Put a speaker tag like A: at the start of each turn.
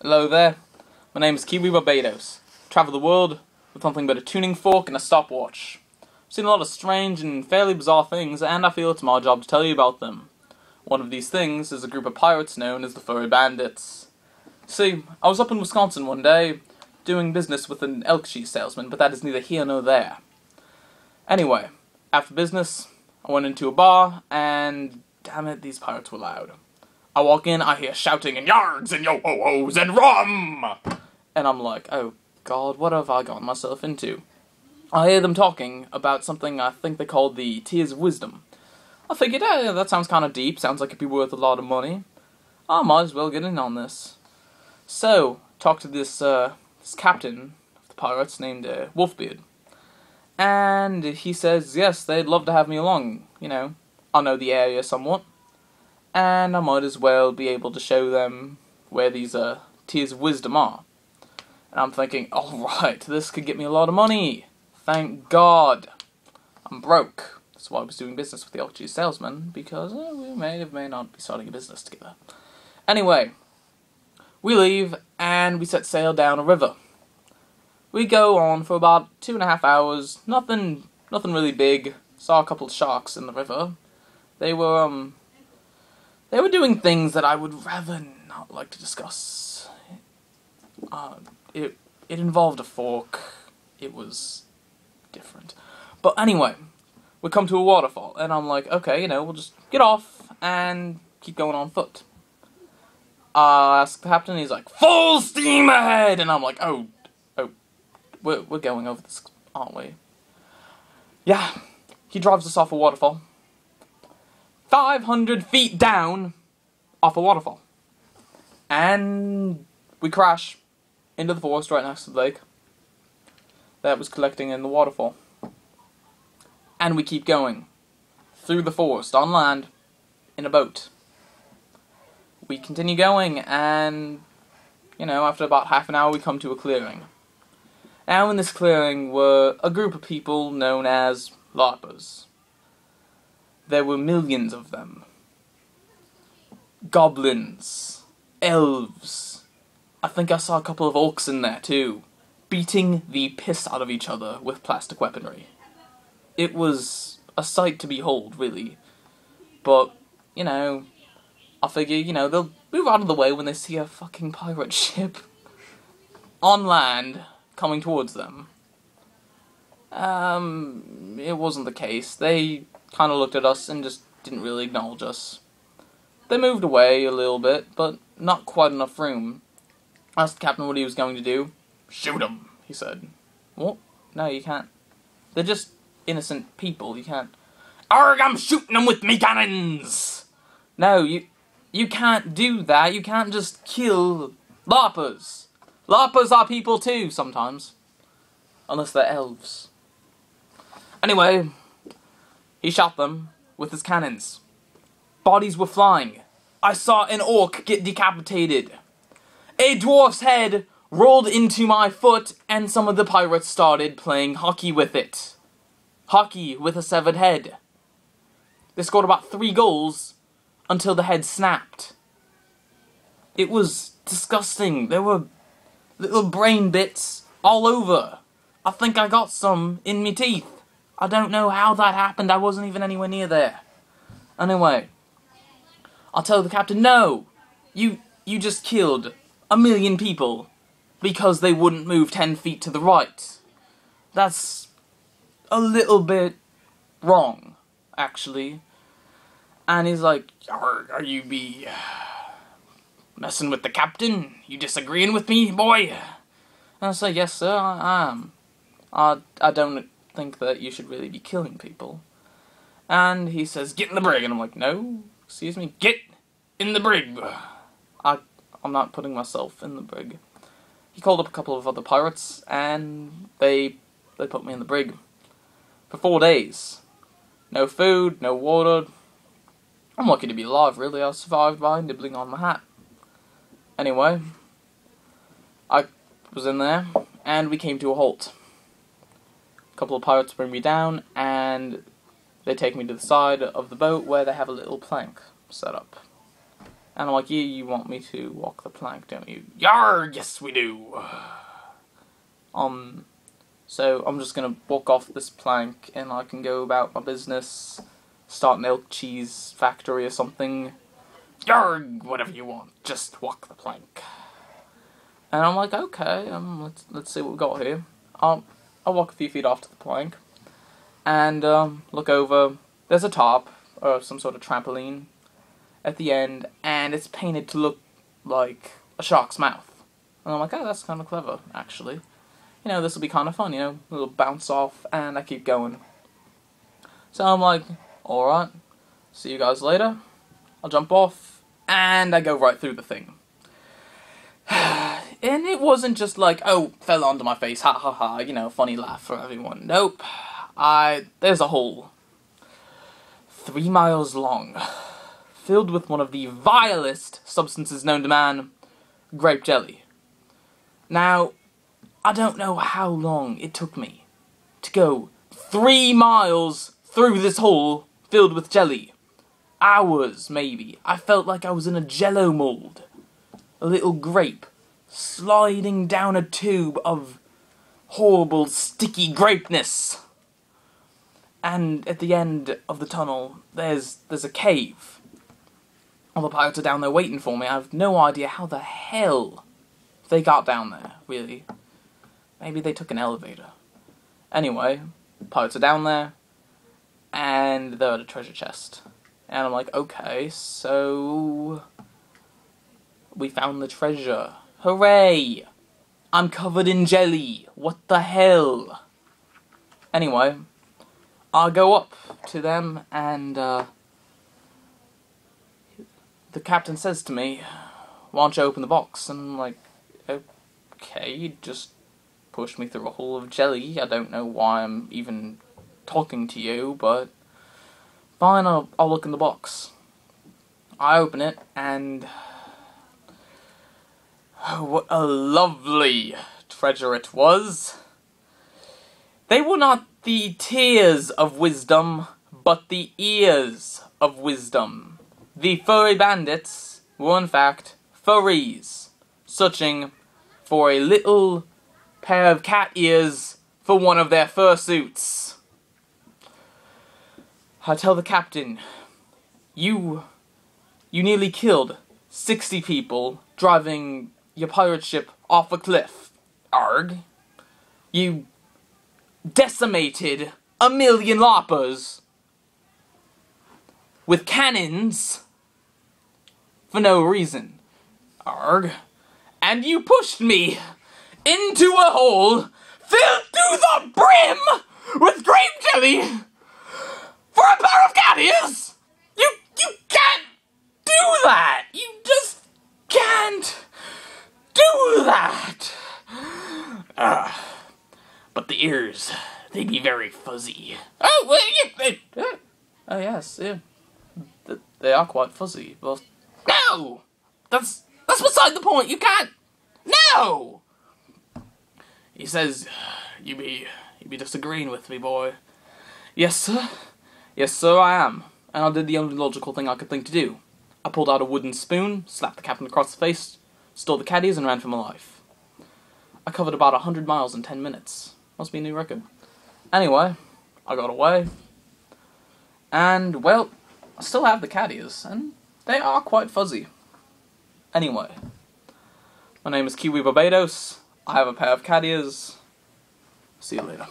A: Hello there, my name is Kiwi Barbados. Travel the world with nothing but a tuning fork and a stopwatch. I've seen a lot of strange and fairly bizarre things, and I feel it's my job to tell you about them. One of these things is a group of pirates known as the Furry Bandits. See, I was up in Wisconsin one day, doing business with an elk cheese salesman, but that is neither here nor there. Anyway, after business, I went into a bar, and damn it, these pirates were loud. I walk in, I hear shouting and yards and yo-ho-hos and rum! And I'm like, oh god, what have I gotten myself into? I hear them talking about something I think they called the Tears of Wisdom. I figured, yeah, that sounds kind of deep, sounds like it'd be worth a lot of money. I might as well get in on this. So, talk to this captain of the pirates named Wolfbeard. And he says, yes, they'd love to have me along, you know. I know the area somewhat. And I might as well be able to show them where these Tears of Wisdom are. And I'm thinking, alright, this could get me a lot of money. Thank God. I'm broke. That's why I was doing business with the elk cheese salesman, because we may not be starting a business together. Anyway, we leave, and we set sail down a river. We go on for about 2.5 hours. Nothing really big. Saw a couple of sharks in the river. They were doing things that I would rather not like to discuss. It involved a fork. It was different. But anyway, we come to a waterfall, and I'm like, okay, we'll just get off and keep going on foot. I ask the captain, he's like, full steam ahead! And I'm like, oh, we're going over this, aren't we? Yeah, he drives us off a waterfall. 500 feet down off a waterfall. And we crash into the forest right next to the lake that was collecting in the waterfall. And we keep going through the forest on land in a boat. We continue going, and after about half an hour we come to a clearing. Now in this clearing were a group of people known as LARPers. There were millions of them. Goblins. Elves. I think I saw a couple of orcs in there too, beating the piss out of each other with plastic weaponry. It was a sight to behold, really. But, I figure, they'll move out of the way when they see a fucking pirate ship on land coming towards them. It wasn't the case. They kind of looked at us and just didn't really acknowledge us. They moved away a little bit, but not quite enough room. I asked the captain what he was going to do. Shoot them, he said. What? No, you can't. They're just innocent people, you can't. Arrgh, I'm shooting them with me cannons! No, you can't do that. You can't just kill LARPers. LARPers are people too, sometimes. Unless they're elves. Anyway, he shot them with his cannons. Bodies were flying. I saw an orc get decapitated. A dwarf's head rolled into my foot, and some of the pirates started playing hockey with it. Hockey with a severed head. They scored about 3 goals until the head snapped. It was disgusting. There were little brain bits all over. I think I got some in me teeth. I don't know how that happened. I wasn't even anywhere near there. Anyway, I'll tell the captain, no, you just killed 1 million people because they wouldn't move 10 feet to the right. That's a little bit wrong, actually. And he's like, are you be messing with the captain? You disagreeing with me, boy? And I say, yes, sir, I am. I don't think that you should really be killing people. And he says, get in the brig. And I'm like, no, excuse me, get in the brig. I'm not putting myself in the brig. He called up a couple of other pirates, and they put me in the brig. For 4 days. No food, no water. I'm lucky to be alive, really. I survived by nibbling on my hat. Anyway, I was in there, and we came to a halt. A couple of pirates bring me down, and they take me to the side of the boat where they have a little plank set up. And I'm like, yeah, you want me to walk the plank, don't you? Yarr, yes we do. So I'm just gonna walk off this plank and I can go about my business, start an milk cheese factory or something. Yarr, whatever you want, just walk the plank. And I'm like, okay, let's see what we got here. I'll walk a few feet off to the plank and look over. There's a top or some sort of trampoline at the end, and it's painted to look like a shark's mouth. And I'm like, oh, that's kind of clever, actually. You know, this will be kind of fun, you know, a little bounce off, and I keep going. So I'm like, alright, see you guys later. I'll jump off, and I go right through the thing. And it wasn't just like, oh, fell onto my face, ha ha ha, you know, funny laugh for everyone. Nope. There's a hole 3 miles long, filled with one of the vilest substances known to man, grape jelly. Now, I don't know how long it took me to go 3 miles through this hole filled with jelly. Hours, maybe. I felt like I was in a jello mold. A little grape sliding down a tube of horrible, sticky grapeness. And at the end of the tunnel, there's a cave. All the pirates are down there waiting for me. I have no idea how the hell they got down there, really. Maybe they took an elevator. Anyway, pirates are down there, and they're at a treasure chest. And I'm like, okay, so we found the treasure. Hooray! I'm covered in jelly. What the hell? Anyway, I'll go up to them, and the captain says to me, why don't you open the box? And I'm like, okay, you just pushed me through a hole of jelly. I don't know why I'm even talking to you, but fine, I'll look in the box. I open it, and oh, what a lovely treasure it was. They were not the tears of wisdom, but the ears of wisdom. The furry bandits were in fact furries, searching for a little pair of cat ears for one of their fursuits. I tell the captain, you nearly killed 60 people driving your pirate ship off a cliff. Arg. You decimated 1 million loppers with cannons for no reason. Arg. And you pushed me into a hole filled to the brim with grape jelly for a pair of cat ears. You can't do that. You just can't do that. But the ears, they be very fuzzy. Oh, yes, yeah. They are quite fuzzy. Well, no! That's beside the point. You can't. No! He says, you be disagreeing with me, boy. Yes, sir. Yes, sir, I am. And I did the only logical thing I could think to do. I pulled out a wooden spoon, slapped the captain across the face, stole the caddies, and ran for my life. I covered about 100 miles in 10 minutes. Must be a new record. Anyway, I got away. And, well, I still have the caddies, and they are quite fuzzy. Anyway, my name is Kiwi Barbados. I have a pair of cat ears. See you later.